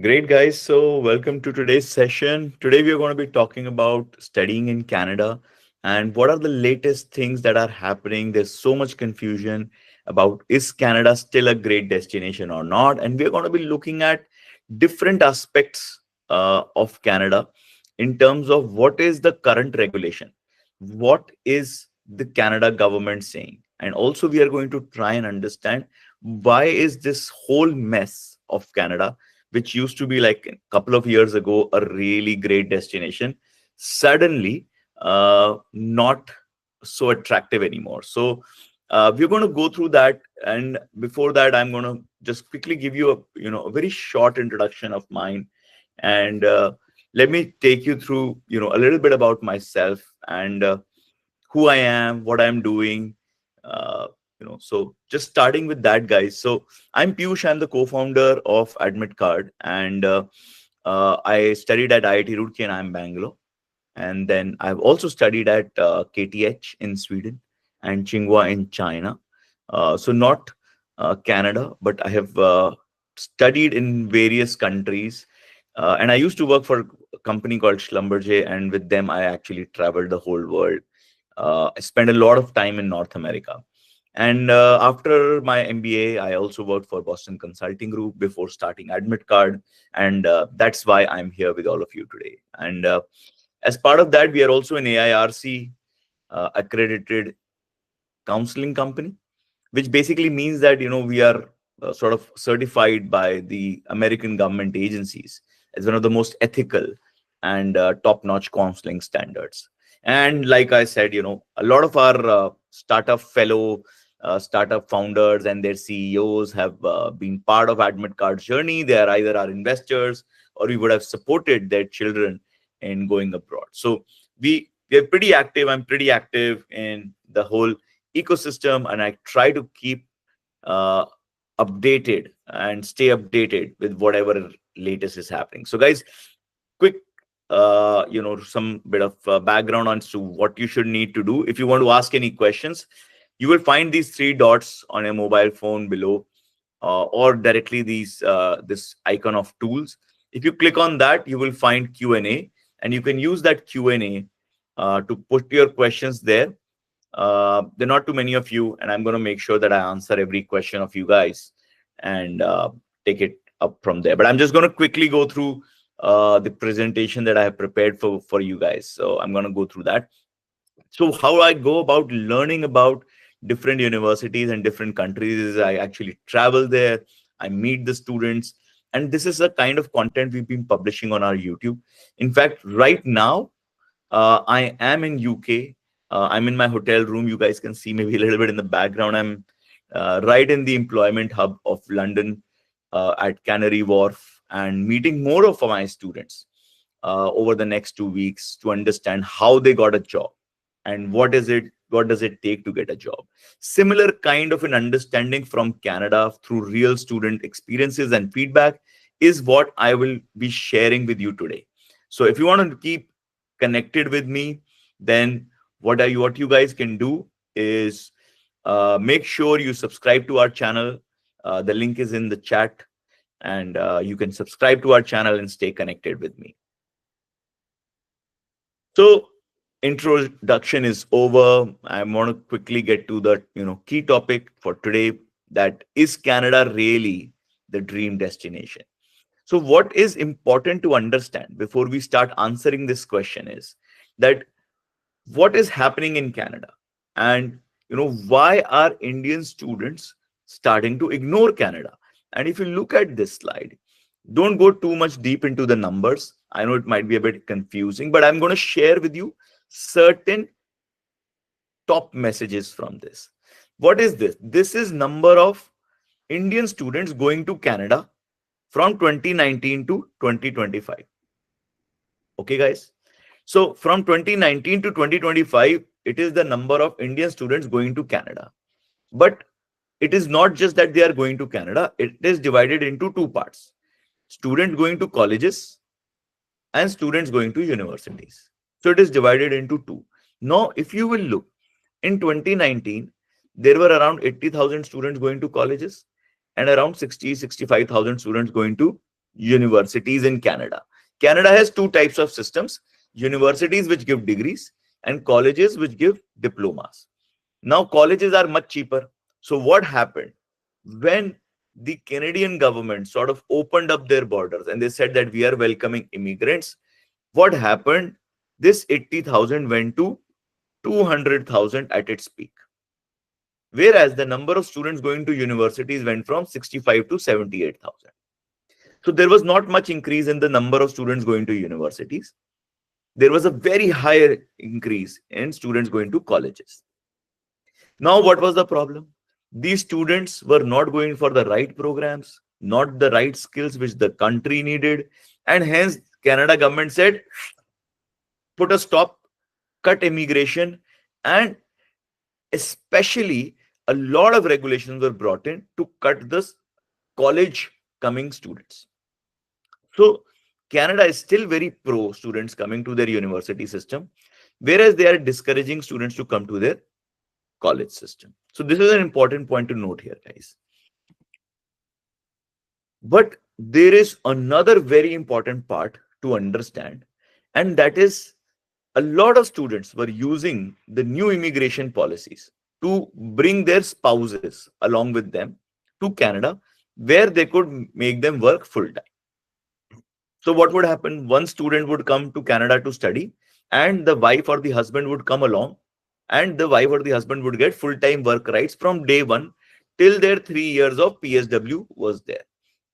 Great, guys. So, welcome to today's session. Today, we are going to be talking about studying in Canada and what are the latest things that are happening. There's so much confusion about is Canada still a great destination or not? And we're going to be looking at different aspects of Canada in terms of what is the current regulation, what is the Canada government saying, and also we are going to try and understand why is this whole mess of Canada, which used to be like a couple of years ago a really great destination, suddenly not so attractive anymore. So we're going to go through that, and before that, I'm going to just quickly give you a very short introduction of mine, and let me take you through a little bit about myself and who I am, what I'm doing. So just starting with that, guys. So I'm Piyush. I'm the co-founder of Admit Card, and I studied at IIT Roorkee and I'm Bangalore. And then I've also studied at KTH in Sweden and Tsinghua in China. So not Canada, but I have studied in various countries. And I used to work for a company called Schlumberger, and with them I actually traveled the whole world. I spent a lot of time in North America. And after my MBA, I also worked for Boston Consulting Group before starting Admit Card. And that's why I'm here with all of you today. And as part of that, we are also an AIRC accredited counseling company, which basically means that we are sort of certified by the American government agencies as one of the most ethical and top-notch counseling standards. And like I said, a lot of our startup founders and their CEOs have been part of Admit Card's journey. They are either our investors or we would have supported their children in going abroad. So we're pretty active. I'm pretty active in the whole ecosystem, and I try to keep uh, updated and stay updated with whatever latest is happening. So, guys, quick, some bit of background on to what you should need to do if you want to ask any questions. You will find these three dots on a mobile phone below, or directly this icon of tools. If you click on that, you will find Q&A, and you can use that Q&A to put your questions there. There are not too many of you, and I'm going to make sure that I answer every question of you guys and take it up from there. But I'm just going to quickly go through the presentation that I have prepared for you guys. So I'm going to go through that. So how I go about learning about different universities and different countries is I actually travel there, I meet the students, and this is the kind of content we've been publishing on our YouTube. In fact, right now, I am in UK. I'm in my hotel room. You guys can see maybe a little bit in the background. I'm right in the employment hub of London at Canary Wharf and meeting more of my students over the next 2 weeks to understand how they got a job and what does it take to get a job. Similar kind of an understanding from Canada through real student experiences and feedback is what I will be sharing with you today. So if you want to keep connected with me, then what you guys can do is make sure you subscribe to our channel. The link is in the chat, and you can subscribe to our channel and stay connected with me. So introduction is over. I want to quickly get to the key topic for today. That is Canada really the dream destination? So what is important to understand before we start answering this question is that what is happening in Canada, and why are Indian students starting to ignore Canada? And if you look at this slide, don't go too much deep into the numbers. I know it might be a bit confusing, but I'm going to share with you certain top messages from this. What is this? This is number of Indian students going to Canada from 2019 to 2025. Okay, guys. So from 2019 to 2025, it is the number of Indian students going to Canada. But it is not just that they are going to Canada, it is divided into two parts: students going to colleges and students going to universities. So it is divided into two. Now, if you will look, in 2019, there were around 80,000 students going to colleges and around 65,000 students going to universities in Canada. Canada has two types of systems: universities which give degrees and colleges which give diplomas. Now, colleges are much cheaper. So, what happened when the Canadian government sort of opened up their borders and they said that we are welcoming immigrants? What happened? This 80,000 went to 200,000 at its peak. Whereas the number of students going to universities went from 65 to 78,000. So there was not much increase in the number of students going to universities. There was a very high increase in students going to colleges. Now, what was the problem? These students were not going for the right programs, not the right skills which the country needed, and hence Canada government said, put a stop, cut immigration, and especially a lot of regulations were brought in to cut this college coming students. So Canada is still very pro students coming to their university system, whereas they are discouraging students to come to their college system. So this is an important point to note here, guys. But there is another very important part to understand, and that is a lot of students were using the new immigration policies to bring their spouses along with them to Canada, where they could make them work full time. So what would happen? One student would come to Canada to study, and the wife or the husband would come along, and the wife or the husband would get full-time work rights from day one till their 3 years of PSW was there.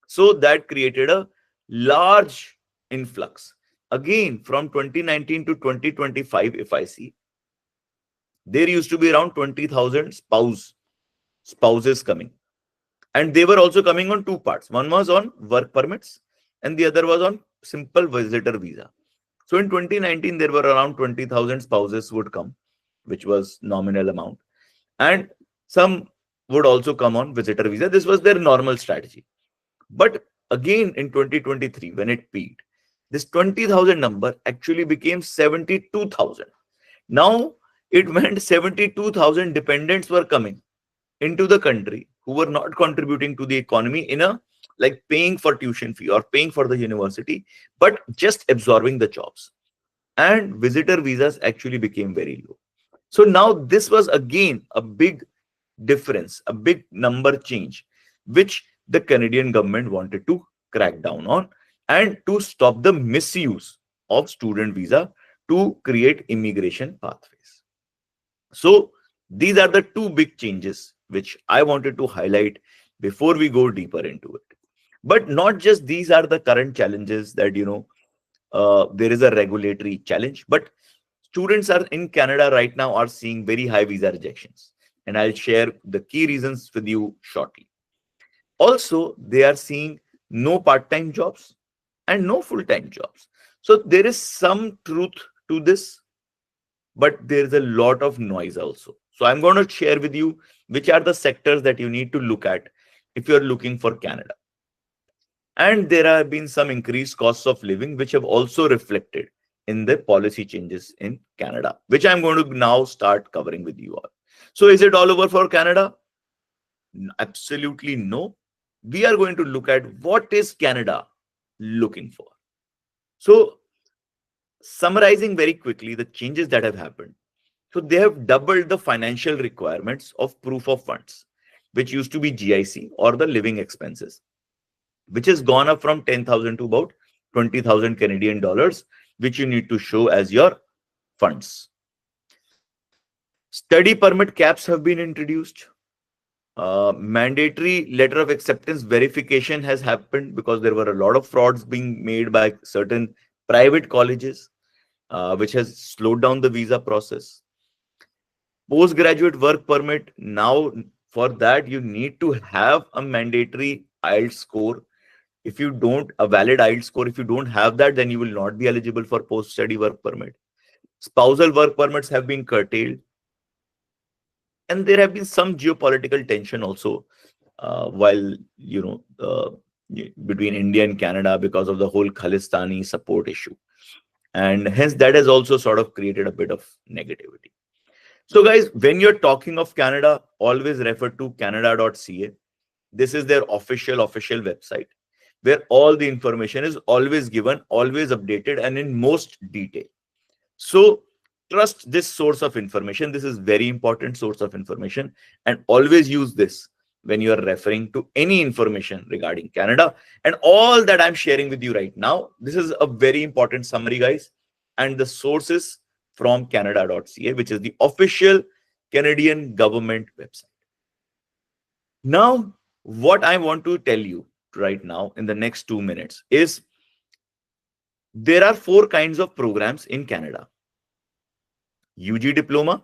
So that created a large influx. Again, from 2019 to 2025, if I see, there used to be around 20,000 spouses coming. And they were also coming on two parts. One was on work permits, and the other was on simple visitor visa. So in 2019, there were around 20,000 spouses would come, which was nominal amount. And some would also come on visitor visa. This was their normal strategy. But again, in 2023, when it peaked, this 20,000 number actually became 72,000. Now it meant 72,000 dependents were coming into the country who were not contributing to the economy in a like paying for tuition fee or paying for the university, but just absorbing the jobs. And visitor visas actually became very low. So now this was again a big difference, a big number change, which the Canadian government wanted to crack down on and to stop the misuse of student visa to create immigration pathways. So these are the two big changes which I wanted to highlight before we go deeper into it. But not just these are the current challenges that, there is a regulatory challenge, but students are in Canada right now are seeing very high visa rejections. And I'll share the key reasons with you shortly. Also, they are seeing no part-time jobs and no full-time jobs. So there is some truth to this, but there's a lot of noise also. So I'm going to share with you which are the sectors that you need to look at if you're looking for Canada. And there have been some increased costs of living, which have also reflected in the policy changes in Canada, which I'm going to now start covering with you all. So is it all over for Canada? Absolutely no. We are going to look at what is Canada looking for. So summarizing very quickly the changes that have happened. So they have doubled the financial requirements of proof of funds, which used to be GIC or the living expenses, which has gone up from 10,000 to about 20,000 Canadian dollars, which you need to show as your funds. Study permit caps have been introduced. Mandatory letter of acceptance verification has happened because there were a lot of frauds being made by certain private colleges, which has slowed down the visa process. Postgraduate work permit, now for that you need to have a mandatory IELTS score. If you don't, a valid IELTS score, if you don't have that, then you will not be eligible for post-study work permit. Spousal work permits have been curtailed. And there have been some geopolitical tension also, while, between India and Canada because of the whole Khalistani support issue. And hence that has also sort of created a bit of negativity. So guys, when you're talking of Canada, always refer to canada.ca. This is their official website, where all the information is always given, always updated, and in most detail. So trust this source of information. This is very important source of information, and always use this when you are referring to any information regarding Canada. And all that I'm sharing with you right now, this is a very important summary, guys. And the sources from canada.ca, which is the official Canadian government website. Now, what I want to tell you right now in the next 2 minutes is there are 4 kinds of programs in Canada: UG diploma,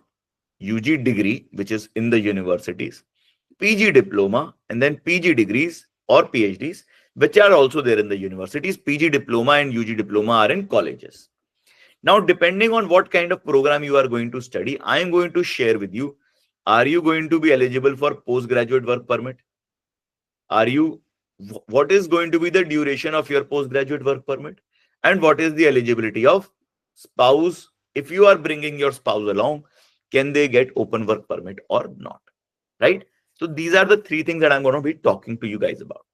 UG degree, which is in the universities, PG diploma, and then PG degrees or PhDs, which are also there in the universities. PG diploma and UG diploma are in colleges. Now, depending on what kind of program you are going to study, I am going to share with you, are you going to be eligible for postgraduate work permit? What is going to be the duration of your postgraduate work permit? And what is the eligibility of spouse? If you are bringing your spouse along, can they get open work permit or not? Right? So these are the 3 things that I'm going to be talking to you guys about.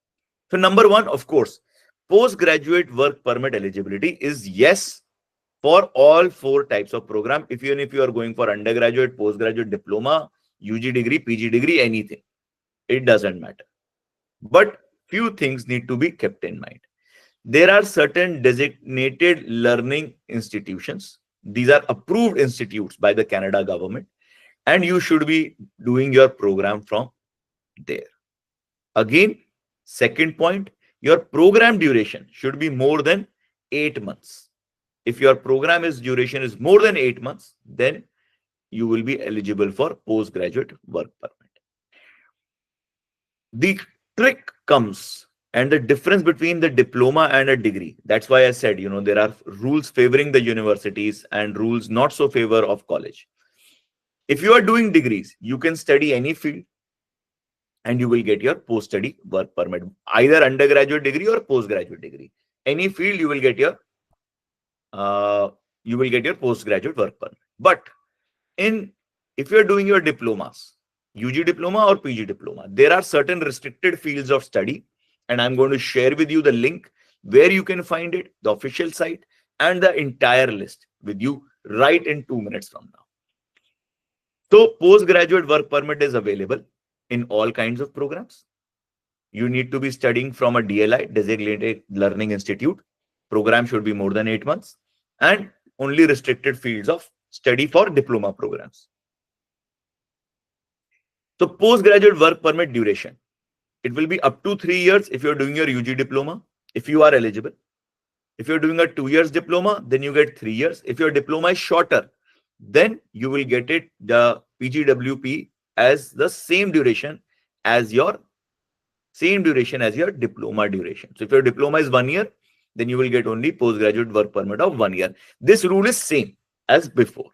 So number 1, of course, postgraduate work permit eligibility is yes for all 4 types of program. Even if you are going for undergraduate, postgraduate, diploma, UG degree, PG degree, anything, it doesn't matter. But few things need to be kept in mind. There are certain designated learning institutions. These are approved institutes by the Canada government, and you should be doing your program from there. Again, second point, your program duration should be more than 8 months. If your program duration is more than 8 months, then you will be eligible for postgraduate work permit. The trick comes and the difference between the diploma and a degree. That's why I said, there are rules favoring the universities and rules not so favor of college. If you are doing degrees, you can study any field and you will get your post-study work permit, either undergraduate degree or postgraduate degree. Any field, you will get your postgraduate work permit. But if you are doing your diplomas, UG diploma or PG diploma, there are certain restricted fields of study, and I'm going to share with you the link where you can find it, the official site, and the entire list with you right in 2 minutes from now. So postgraduate work permit is available in all kinds of programs. You need to be studying from a DLI, designated learning institute. Program should be more than 8 months, and only restricted fields of study for diploma programs. So postgraduate work permit duration, it will be up to 3 years if you're doing your UG diploma, if you are eligible. If you're doing a 2 years diploma, then you get 3 years. If your diploma is shorter, then you will get it, the PGWP, as the same duration as your diploma duration. So if your diploma is 1 year, then you will get only postgraduate work permit of 1 year. This rule is same as before.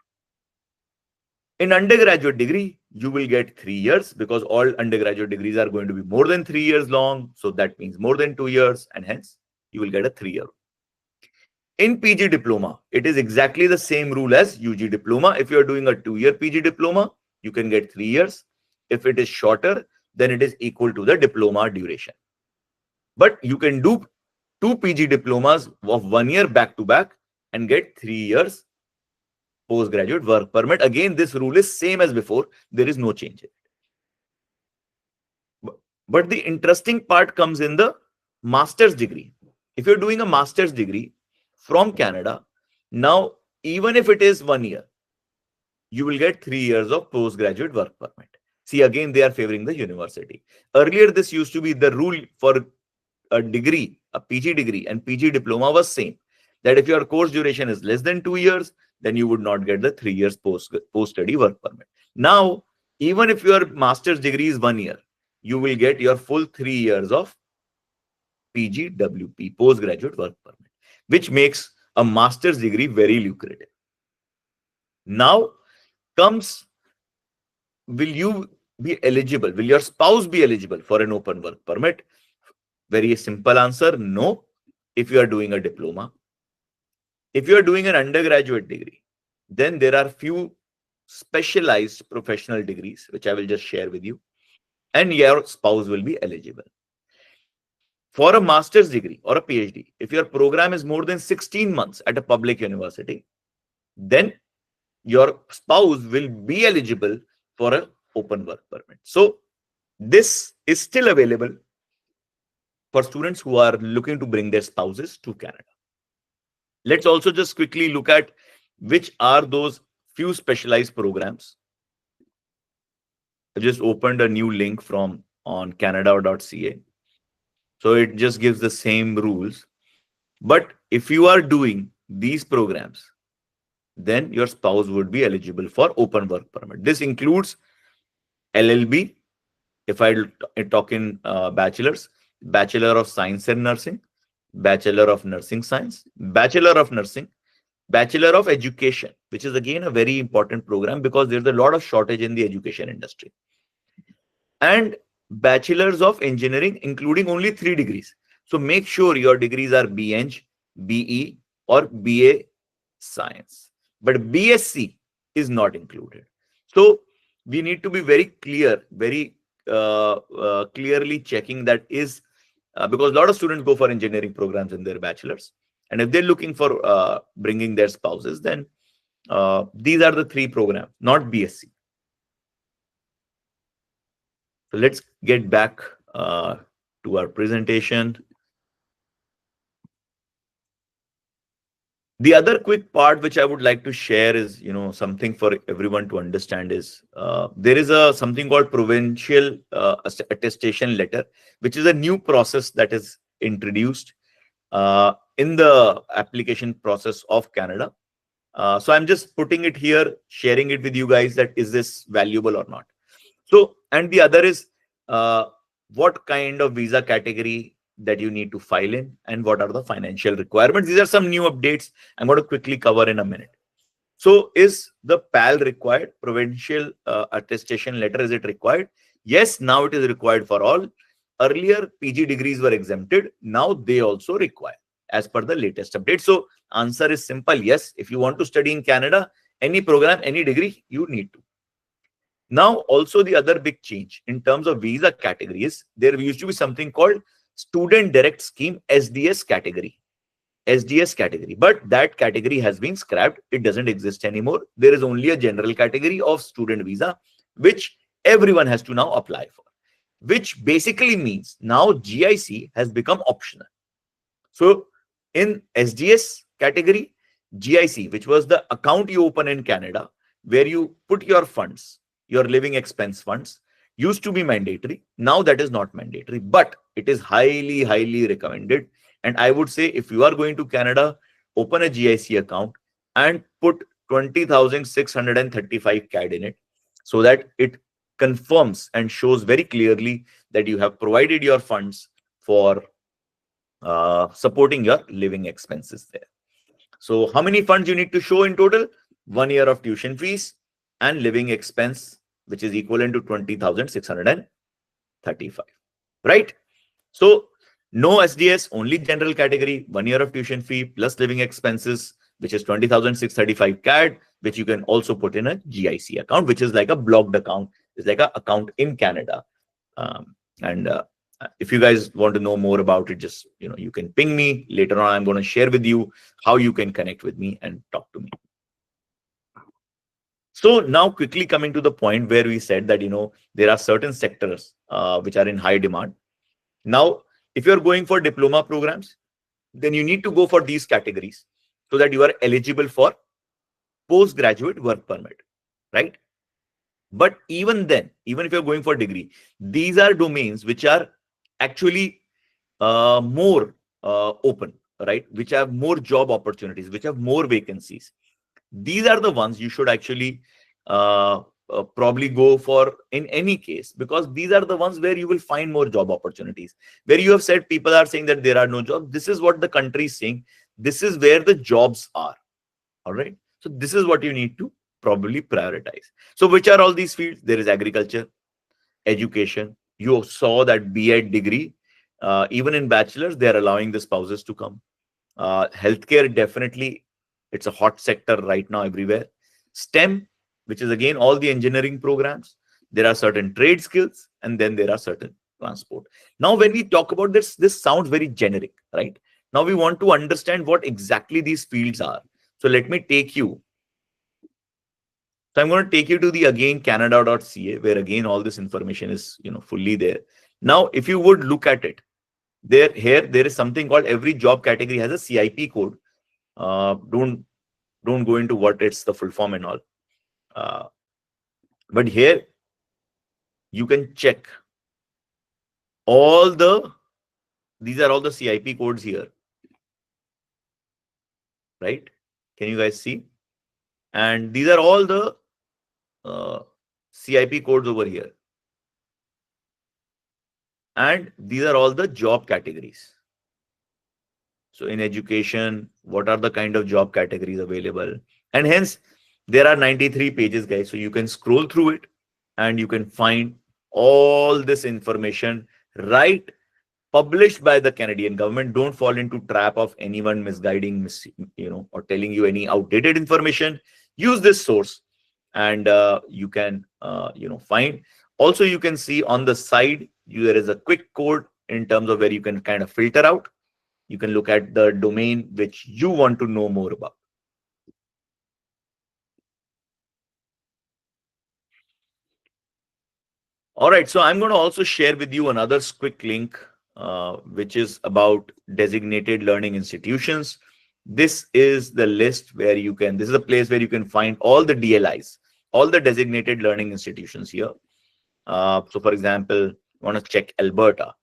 In undergraduate degree, you will get 3 years because all undergraduate degrees are going to be more than 3 years long. So that means more than 2 years, and hence you will get a 3-year. In PG diploma, it is exactly the same rule as UG diploma. If you are doing a 2-year PG diploma, you can get 3 years. If it is shorter, then it is equal to the diploma duration. But you can do 2 PG diplomas of 1 year back to back and get 3 years postgraduate work permit. Again, this rule is same as before. There is no change in it. But the interesting part comes in the master's degree. If you're doing a master's degree from Canada, now even if it is 1 year, you will get 3 years of postgraduate work permit. See, again, they are favoring the university. Earlier, this used to be the rule for a degree, a PG degree and PG diploma was same. That if your course duration is less than 2 years, then you would not get the 3 years post-study work permit. Now, even if your master's degree is 1 year, you will get your full 3 years of PGWP, postgraduate work permit, which makes a master's degree very lucrative. Now comes, will you be eligible? Will your spouse be eligible for an open work permit? Very simple answer, no, if you are doing a diploma. If you are doing an undergraduate degree, then there are few specialized professional degrees, which I will just share with you, and your spouse will be eligible. For a master's degree or a PhD, if your program is more than 16 months at a public university, then your spouse will be eligible for an open work permit. So this is still available for students who are looking to bring their spouses to Canada. Let's also just quickly look at which are those few specialized programs. I just opened a new link from on canada.ca. So it just gives the same rules. But if you are doing these programs, then your spouse would be eligible for open work permit. This includes LLB, if I talk in bachelor's, Bachelor of Science in Nursing, Bachelor of Nursing Science, Bachelor of Nursing, Bachelor of Education, which is again a very important program because there's a lot of shortage in the education industry, and Bachelors of Engineering, including only 3 degrees. So make sure your degrees are BEng, BE, or BA Science. But BSc is not included. So we need to be very clear, very clearly checking that is because a lot of students go for engineering programs in their bachelors. And if they're looking for bringing their spouses, then these are the 3 programs, not BSc. So let's get back to our presentation. The other quick part which I would like to share is, something for everyone to understand is there is something called Provincial attestation letter, which is a new process that is introduced in the application process of Canada. So I'm just putting it here, sharing it with you guys that is this valuable or not. So, and the other is what kind of visa category that you need to file in and what are the financial requirements. These are some new updates I'm going to quickly cover in a minute. So is the PAL required? Provincial attestation letter, is it required? Yes, now it is required for all. Earlier, PG degrees were exempted. Now they also require as per the latest update. So answer is simple. Yes, if you want to study in Canada, any program, any degree, you need to. Now, also the other big change in terms of visa categories, there used to be something called Student Direct Scheme, SDS category. SDS category, but that category has been scrapped. It doesn't exist anymore. There is only a general category of student visa, which everyone has to now apply for, which basically means now GIC has become optional. So in SDS category, GIC, which was the account you open in Canada, where you put your funds, your living expense funds, used to be mandatory. Now that is not mandatory, but it is highly, highly recommended. And I would say if you are going to Canada, open a GIC account and put 20,635 CAD in it so that it confirms and shows very clearly that you have provided your funds for supporting your living expenses there. So how many funds you need to show in total? 1 year of tuition fees and living expense, which is equivalent to 20,635, right? So no SDS, only general category, 1 year of tuition fee plus living expenses, which is 20,635 CAD, which you can also put in a GIC account, which is like a blocked account. It's like an account in Canada. If you guys want to know more about it, just, you can ping me later on. I'm going to share with you how you can connect with me and talk to me. So now quickly coming to the point where we said that, there are certain sectors which are in high demand. Now, if you're going for diploma programs, then you need to go for these categories so that you are eligible for postgraduate work permit, right? But even then, even if you're going for degree, these are domains which are actually more open, right? Which have more job opportunities, which have more vacancies. These are the ones you should actually probably go for in any case, because these are the ones where you will find more job opportunities. Where you have said people are saying that there are no jobs. This is what the country is saying. This is where the jobs are. All right. So this is what you need to probably prioritize. So which are all these fields? There is agriculture, education. You saw that B.Ed degree. Even in bachelors, they are allowing the spouses to come. Healthcare, definitely, it's a hot sector right now everywhere. STEM, which is again all the engineering programs. There are certain trade skills, and then there are certain transport. Now, when we talk about this, this sounds very generic, right? Now we want to understand what exactly these fields are. So let me take you. So I'm going to take you to the again canada.ca, where again all this information is fully there. Now, if you would look at it, there is something called every job category has a CIP code. Don't go into what it's the full form and all. But here you can check all these are all the CIP codes here, right? Can you guys see? And these are all the CIP codes over here. And these are all the job categories. So in education, what are the kind of job categories available? And hence, there are 93 pages, guys. So you can scroll through it and you can find all this information, right, published by the Canadian government. Don't fall into trap of anyone misguiding, or telling you any outdated information. Use this source and you can, find. Also, you can see on the side, there is a quick code in terms of where you can kind of filter out. You can look at the domain which you want to know more about. All right, so I'm going to also share with you another quick link, which is about designated learning institutions. This is the list where you can, this is a place where you can find all the DLIs, all the designated learning institutions here. So for example, you want to check Alberta.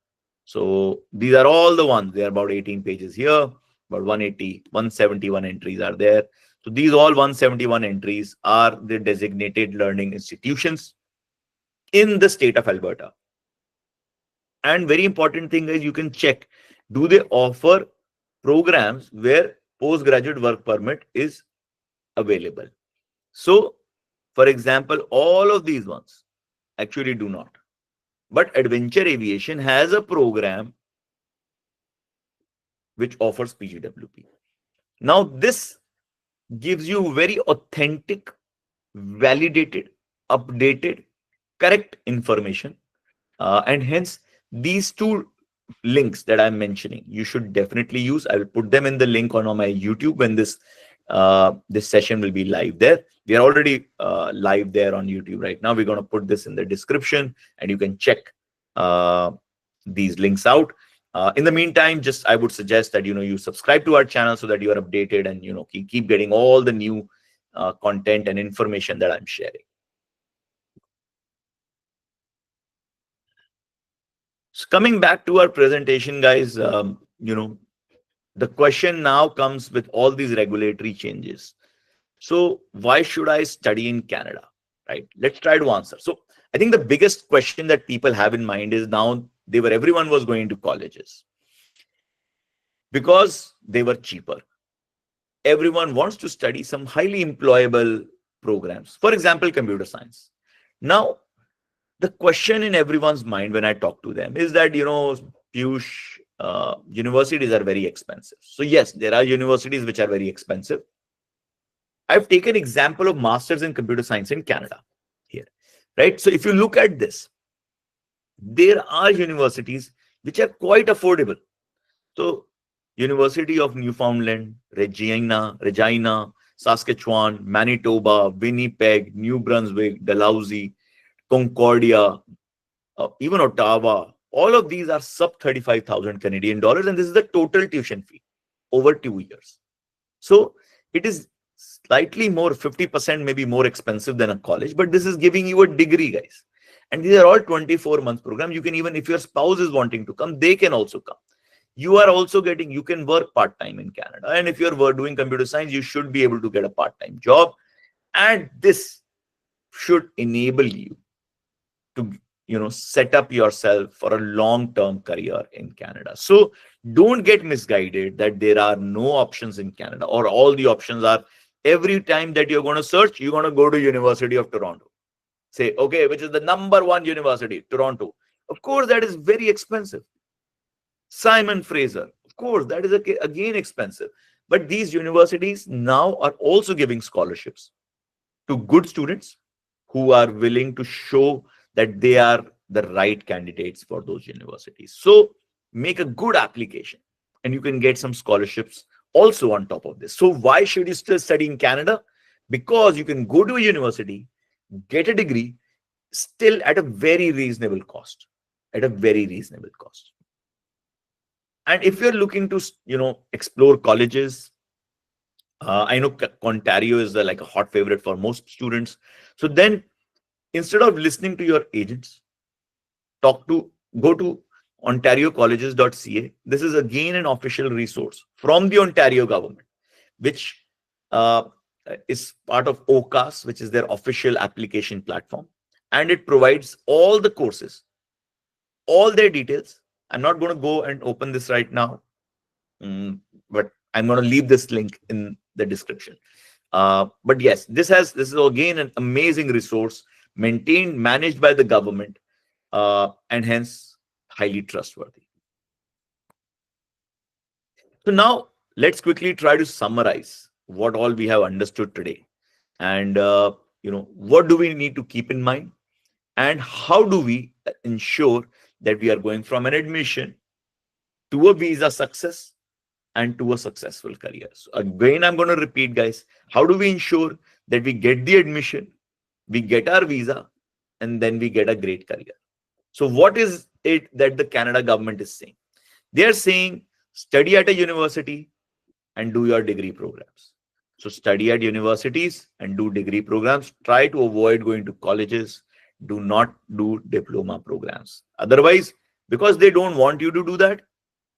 So these are all the ones. There are about 18 pages here, about 180, 171 entries are there. So these all 171 entries are the designated learning institutions in the state of Alberta. And very important thing is you can check, do they offer programs where postgraduate work permit is available? So, for example, all of these ones actually do not. But Adventure Aviation has a program which offers PGWP. Now, this gives you very authentic, validated, updated, correct information. And hence, these two links that I'm mentioning, you should definitely use. I will put them in the link on my YouTube when this session will be live there. We are already live there on YouTube right now. We're going to put this in the description and you can check these links out. In the meantime, just I would suggest that you subscribe to our channel so that you are updated and keep getting all the new content and information that I'm sharing. So coming back to our presentation, guys, the question now comes with all these regulatory changes. So why should I study in Canada, right? Let's try to answer. So I think the biggest question that people have in mind is now everyone was going to colleges because they were cheaper. Everyone wants to study some highly employable programs. For example, computer science. Now, the question in everyone's mind when I talk to them is that, Piyush, universities are very expensive. So yes, there are universities which are very expensive. I've taken example of masters in computer science in Canada here, right? So if you look at this, there are universities which are quite affordable. So University of Newfoundland, Regina, Saskatchewan, Manitoba, Winnipeg, New Brunswick, Dalhousie, Concordia, even Ottawa, all of these are sub 35,000 Canadian dollars, and this is the total tuition fee over 2 years. So it is slightly more, 50% maybe more expensive than a college, but this is giving you a degree, guys. And these are all 24-month programs. You can even, if your spouse is wanting to come, they can also come. You are also you can work part-time in Canada. And if you're doing computer science, you should be able to get a part-time job. And this should enable you to set up yourself for a long-term career in Canada. So don't get misguided that there are no options in Canada, or all the options are, every time that you're going to search, you're going to go to University of Toronto. Say, okay, which is the #1 university? Toronto. Of course, that is very expensive. Simon Fraser, of course, that is again expensive. But these universities now are also giving scholarships to good students who are willing to show that they are the right candidates for those universities. So make a good application and you can get some scholarships also on top of this. So why should you still study in Canada? Because you can go to a university, get a degree, still at a very reasonable cost. At a very reasonable cost. And if you're looking to, explore colleges, I know Ontario is like a hot favorite for most students. So then, instead of listening to your agents, go to ontariocolleges.ca. This is again an official resource from the Ontario government, which uh, is part of OCAS, which is their official application platform, and it provides all the courses, all their details. I'm not going to go and open this right now, but I'm going to leave this link in the description. But yes, this is again an amazing resource, maintained, managed by the government, and hence highly trustworthy. So now let's quickly try to summarize what all we have understood today, and what do we need to keep in mind, and how do we ensure that we are going from an admission to a visa success and to a successful career. So again, I'm going to repeat, guys, how do we ensure that we get the admission, we get our visa, and then we get a great career? So what is it that the Canada government is saying? They are saying study at a university and do your degree programs. So study at universities and do degree programs. Try to avoid going to colleges. Do not do diploma programs. Otherwise, because they don't want you to do that,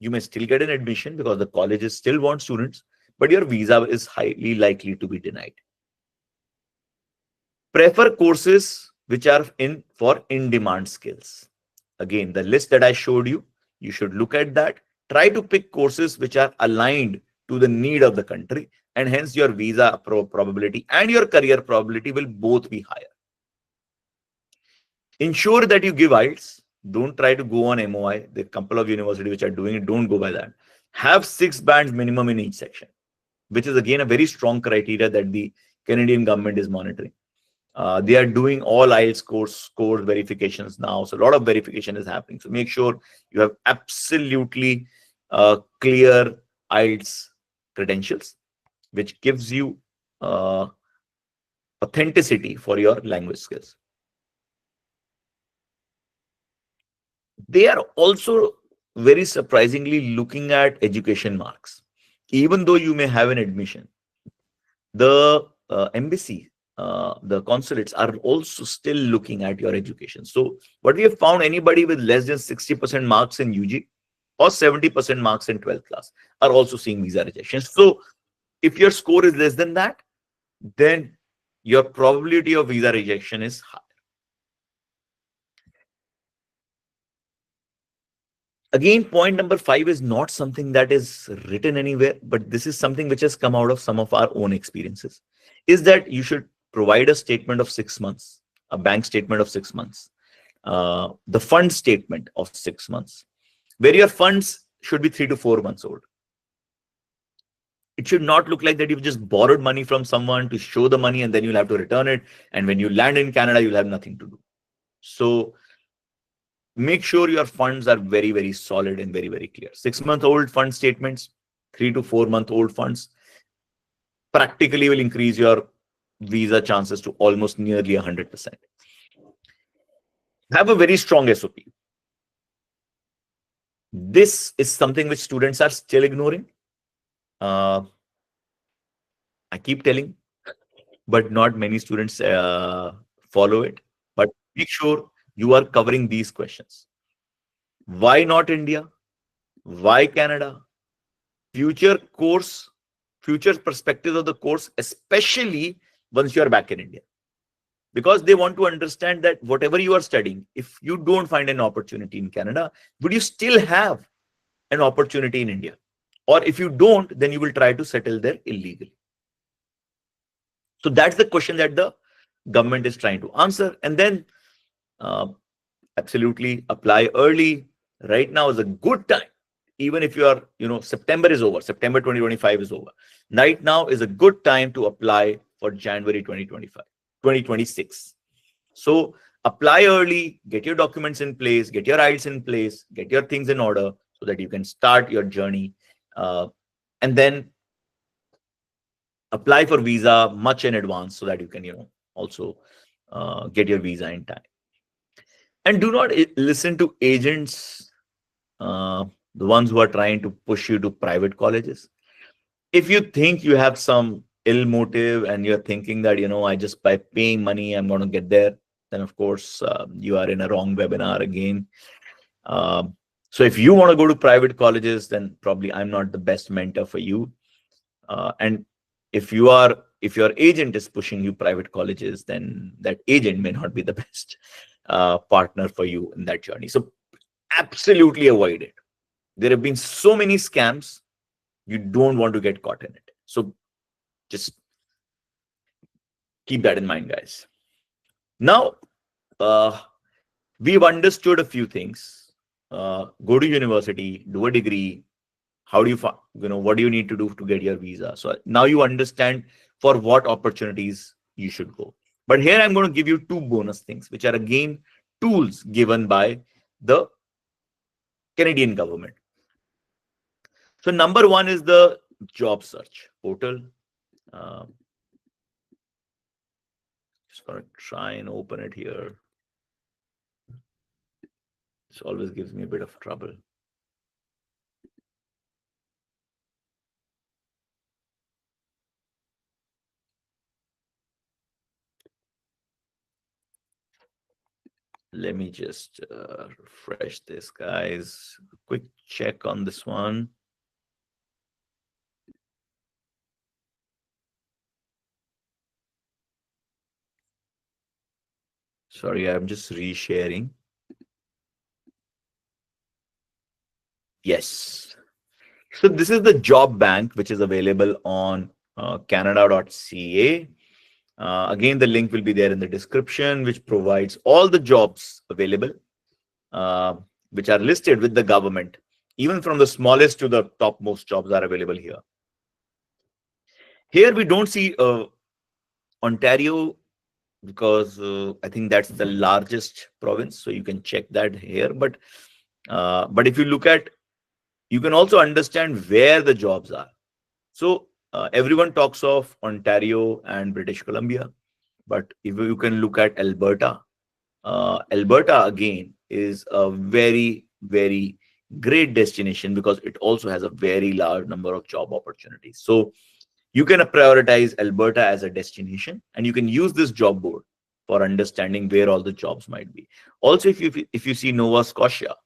you may still get an admission because the colleges still want students, but your visa is highly likely to be denied. Prefer courses which are for in-demand skills. Again, the list that I showed you, you should look at that. Try to pick courses which are aligned to the need of the country, and hence your visa probability and your career probability will both be higher. Ensure that you give IELTS. Don't try to go on MOI. There are a couple of universities which are doing it. Don't go by that. Have 6 bands minimum in each section, which is again a very strong criteria that the Canadian government is monitoring. They are doing all IELTS score verifications now. So a lot of verification is happening. So make sure you have absolutely clear IELTS credentials, which gives you authenticity for your language skills. They are also very surprisingly looking at education marks. Even though you may have an admission, the embassy, the consulates are also still looking at your education. So what we have found, anybody with less than 60% marks in UG or 70% marks in 12th class are also seeing visa rejections. So if your score is less than that, then your probability of visa rejection is high. Again, point number 5 is not something that is written anywhere, but this is something which has come out of some of our own experiences, is that you should provide a statement of 6 months, a bank statement of 6 months, the fund statement of 6 months, where your funds should be 3 to 4 months old. It should not look like that you've just borrowed money from someone to show the money and then you'll have to return it. And when you land in Canada, you'll have nothing to do. So make sure your funds are very, very solid and very, very clear. 6-month-old fund statements, 3 to 4-month-old funds practically will increase your visa chances to almost nearly 100%. Have a very strong SOP. This is something which students are still ignoring. I keep telling, but not many students follow it. But make sure you are covering these questions. Why not India? Why Canada? Future course, future perspectives of the course, especially once you are back in India. Because they want to understand that whatever you are studying, if you don't find an opportunity in Canada, would you still have an opportunity in India? Or if you don't, then you will try to settle there illegally. So that's the question that the government is trying to answer. And then absolutely apply early. Right now is a good time. Even if you are, September is over, September 2025 is over. Right now is a good time to apply for January 2026. So apply early, get your documents in place, get your IELTS in place, get your things in order so that you can start your journey. And then apply for visa much in advance so that you can, also get your visa in time. And do not listen to agents, uh, the ones who are trying to push you to private colleges. If you think you have some ill motive and you're thinking that, I just by paying money, I'm going to get there, then of course, you are in a wrong webinar again. So if you want to go to private colleges, then probably I'm not the best mentor for you. And if your agent is pushing you private colleges, then that agent may not be the best partner for you in that journey. So absolutely avoid it. There have been so many scams. You don't want to get caught in it. So just keep that in mind, guys. Now, we've understood a few things. Go to university, do a degree. How do what do you need to do to get your visa? So now you understand for what opportunities you should go. But here I'm going to give you two bonus things, which are again tools given by the Canadian government. So number one is the job search portal. Just going to try and open it here. This always gives me a bit of trouble. Let me just refresh this, guys. Quick check on this one. Sorry, I'm just resharing. Yes. So this is the job bank, which is available on canada.ca. Again, the link will be there in the description, which provides all the jobs available, which are listed with the government. Even from the smallest to the topmost jobs are available here. Here we don't see Ontario, because I think that's the largest province. So you can check that here. But if you look at, you can also understand where the jobs are. So everyone talks of Ontario and British Columbia, but if you can look at Alberta, Alberta again is a very, very great destination because it also has a very large number of job opportunities. So you can prioritize Alberta as a destination, and you can use this job board for understanding where all the jobs might be. Also, if you see Nova Scotia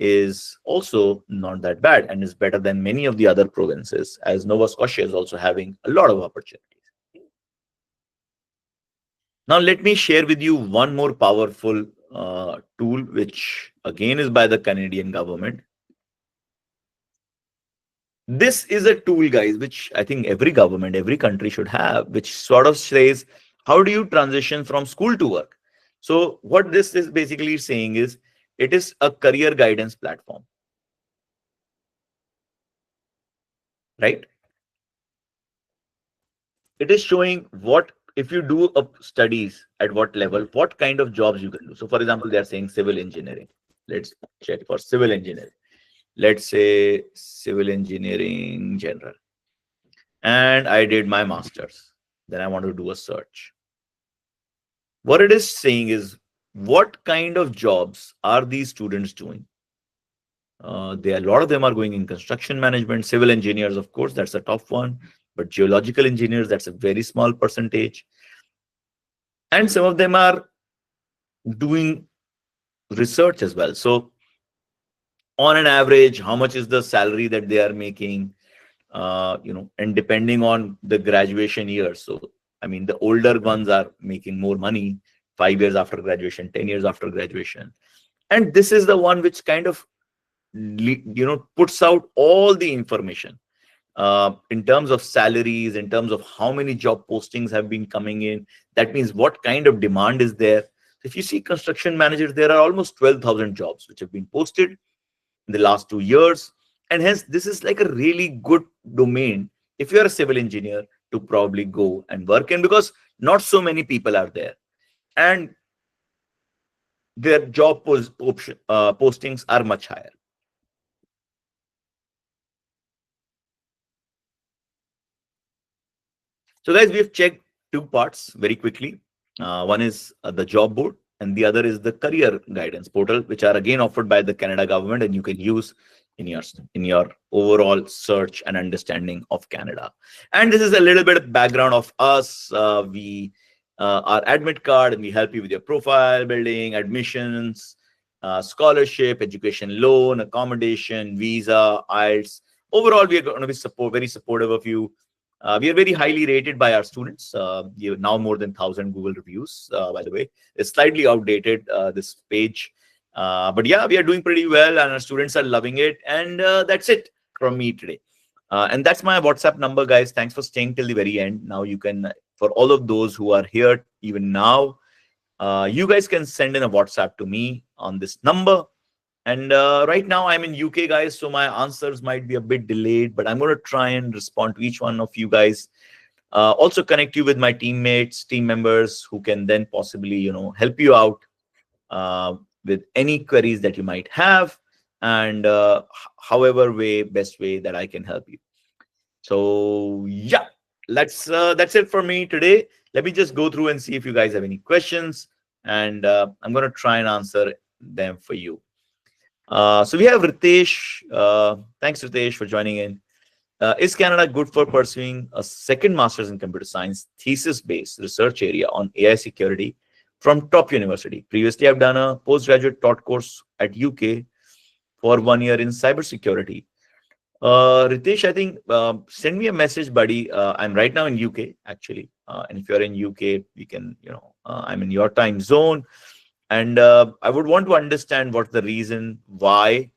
is also not that bad and is better than many of the other provinces, as Nova Scotia is also having a lot of opportunities. Now, let me share with you one more powerful tool, which again is by the Canadian government. This is a tool, guys, which I think every government, every country should have, which sort of says, how do you transition from school to work? So what this is basically saying is, it is a career guidance platform, right? It is showing what, if you do studies at what level, what kind of jobs you can do. So for example, they are saying civil engineering. Let's check for civil engineering. Let's say civil engineering general. And I did my master's. Then I want to do a search. What it is saying is, what kind of jobs are these students doing? A lot of them are going in construction management, civil engineers, of course, that's a top one, but geological engineers, that's a very small percentage. And some of them are doing research as well. So on an average, how much is the salary that they are making? And depending on the graduation year. So, I mean, the older ones are making more money 5 years after graduation, 10 years after graduation. And this is the one which kind of, puts out all the information in terms of salaries, in terms of how many job postings have been coming in. That means what kind of demand is there. If you see construction managers, there are almost 12,000 jobs which have been posted in the last 2 years. And hence, this is like a really good domain if you're a civil engineer to probably go and work in, because not so many people are there. And their postings are much higher. So guys, we've checked two parts very quickly. One is the job board, and the other is the career guidance portal, which are again offered by the Canada government, and you can use in your overall search and understanding of Canada. And this is a little bit of background of us. We are admit card, and we help you with your profile building, admissions, scholarship, education loan, accommodation, visa, IELTS. Overall, we are going to be very supportive of you. We are very highly rated by our students. We have now more than 1,000 Google reviews, by the way. It's slightly outdated, this page. But yeah, we are doing pretty well and our students are loving it. And that's it from me today. And that's my WhatsApp number, guys. Thanks for staying till the very end. Now you can, for all of those who are here even now, you guys can send in a WhatsApp to me on this number. And right now I'm in UK, guys, so my answers might be a bit delayed, but I'm going to try and respond to each one of you guys. Also connect you with my teammates, team members who can then possibly, help you out with any queries that you might have, and however best way that I can help you. So yeah, that's it for me today. Let me just go through and see if you guys have any questions, and I'm going to try and answer them for you. So we have Ritesh. Thanks, Ritesh, for joining in. Is Canada good for pursuing a second master's in computer science thesis-based research area on AI security from top university? Previously, I've done a postgraduate taught course at UK for 1 year in cybersecurity. Ritesh, I think send me a message, buddy. I'm right now in UK, actually. And if you're in UK, we can, I'm in your time zone. And I would want to understand what's the reason why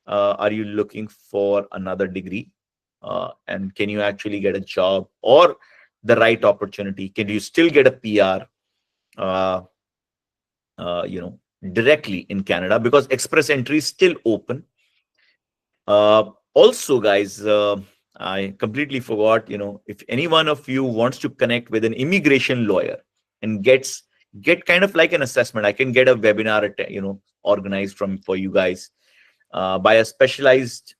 are you looking for another degree, and can you actually get a job or the right opportunity? Can you still get a PR, uh, directly in Canada, because express entry is still open. Also, guys, I completely forgot, if any one of you wants to connect with an immigration lawyer and get kind of like an assessment, I can get a webinar, organized for you guys by a specialized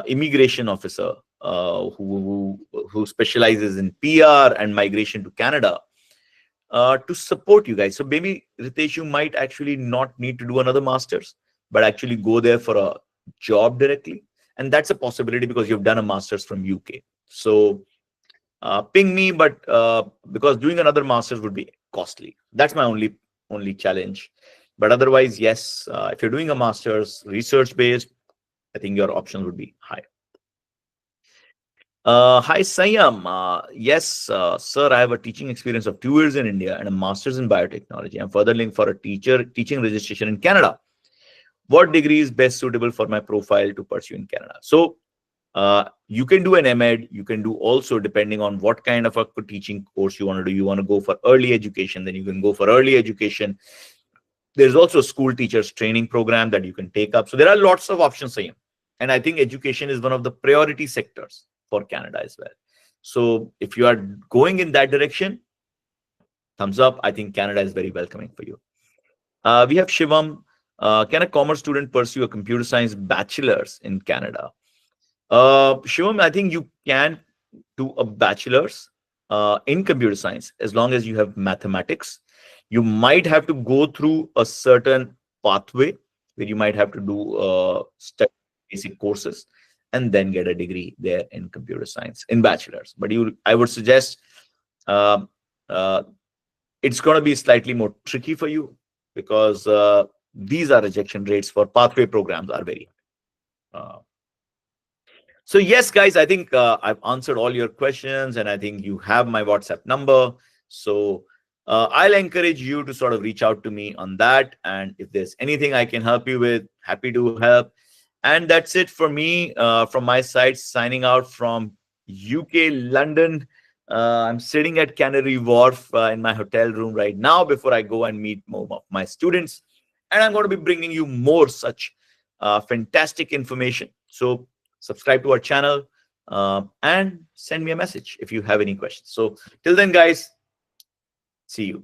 immigration officer who specializes in PR and migration to Canada, to support you guys. So maybe, Ritesh, you might actually not need to do another master's, but actually go there for a job directly. And that's a possibility because you've done a master's from UK. So ping me, but because doing another master's would be costly. That's my only challenge. But otherwise, yes, if you're doing a master's research based, I think your options would be high. Hi, Sayam. Yes, sir, I have a teaching experience of 2 years in India and a master's in biotechnology. I'm further linked for a teaching registration in Canada. What degree is best suitable for my profile to pursue in Canada? So you can do an MEd. You can do also, depending on what kind of a teaching course you want to do. You want to go for early education, then you can go for early education. There's also a school teachers training program that you can take up. So there are lots of options, Sayam. And I think education is one of the priority sectors for Canada as well. So if you are going in that direction, thumbs up. I think Canada is very welcoming for you. We have Shivam. Can a commerce student pursue a computer science bachelor's in Canada? Shivam, I think you can do a bachelor's in computer science as long as you have mathematics. You might have to go through a certain pathway where you might have to do study basic courses and then get a degree there in computer science in bachelor's. But I would suggest uh, uh, it's going to be slightly more tricky for you because visa rejection rates for pathway programs are very high. So yes, guys, I think I've answered all your questions, and I think you have my WhatsApp number. So I'll encourage you to sort of reach out to me on that. And if there's anything I can help you with, happy to help. And that's it for me from my side, signing out from UK, London. I'm sitting at Canary Wharf in my hotel room right now before I go and meet more of my students. And I'm going to be bringing you more such fantastic information. So subscribe to our channel and send me a message if you have any questions. So till then, guys, see you.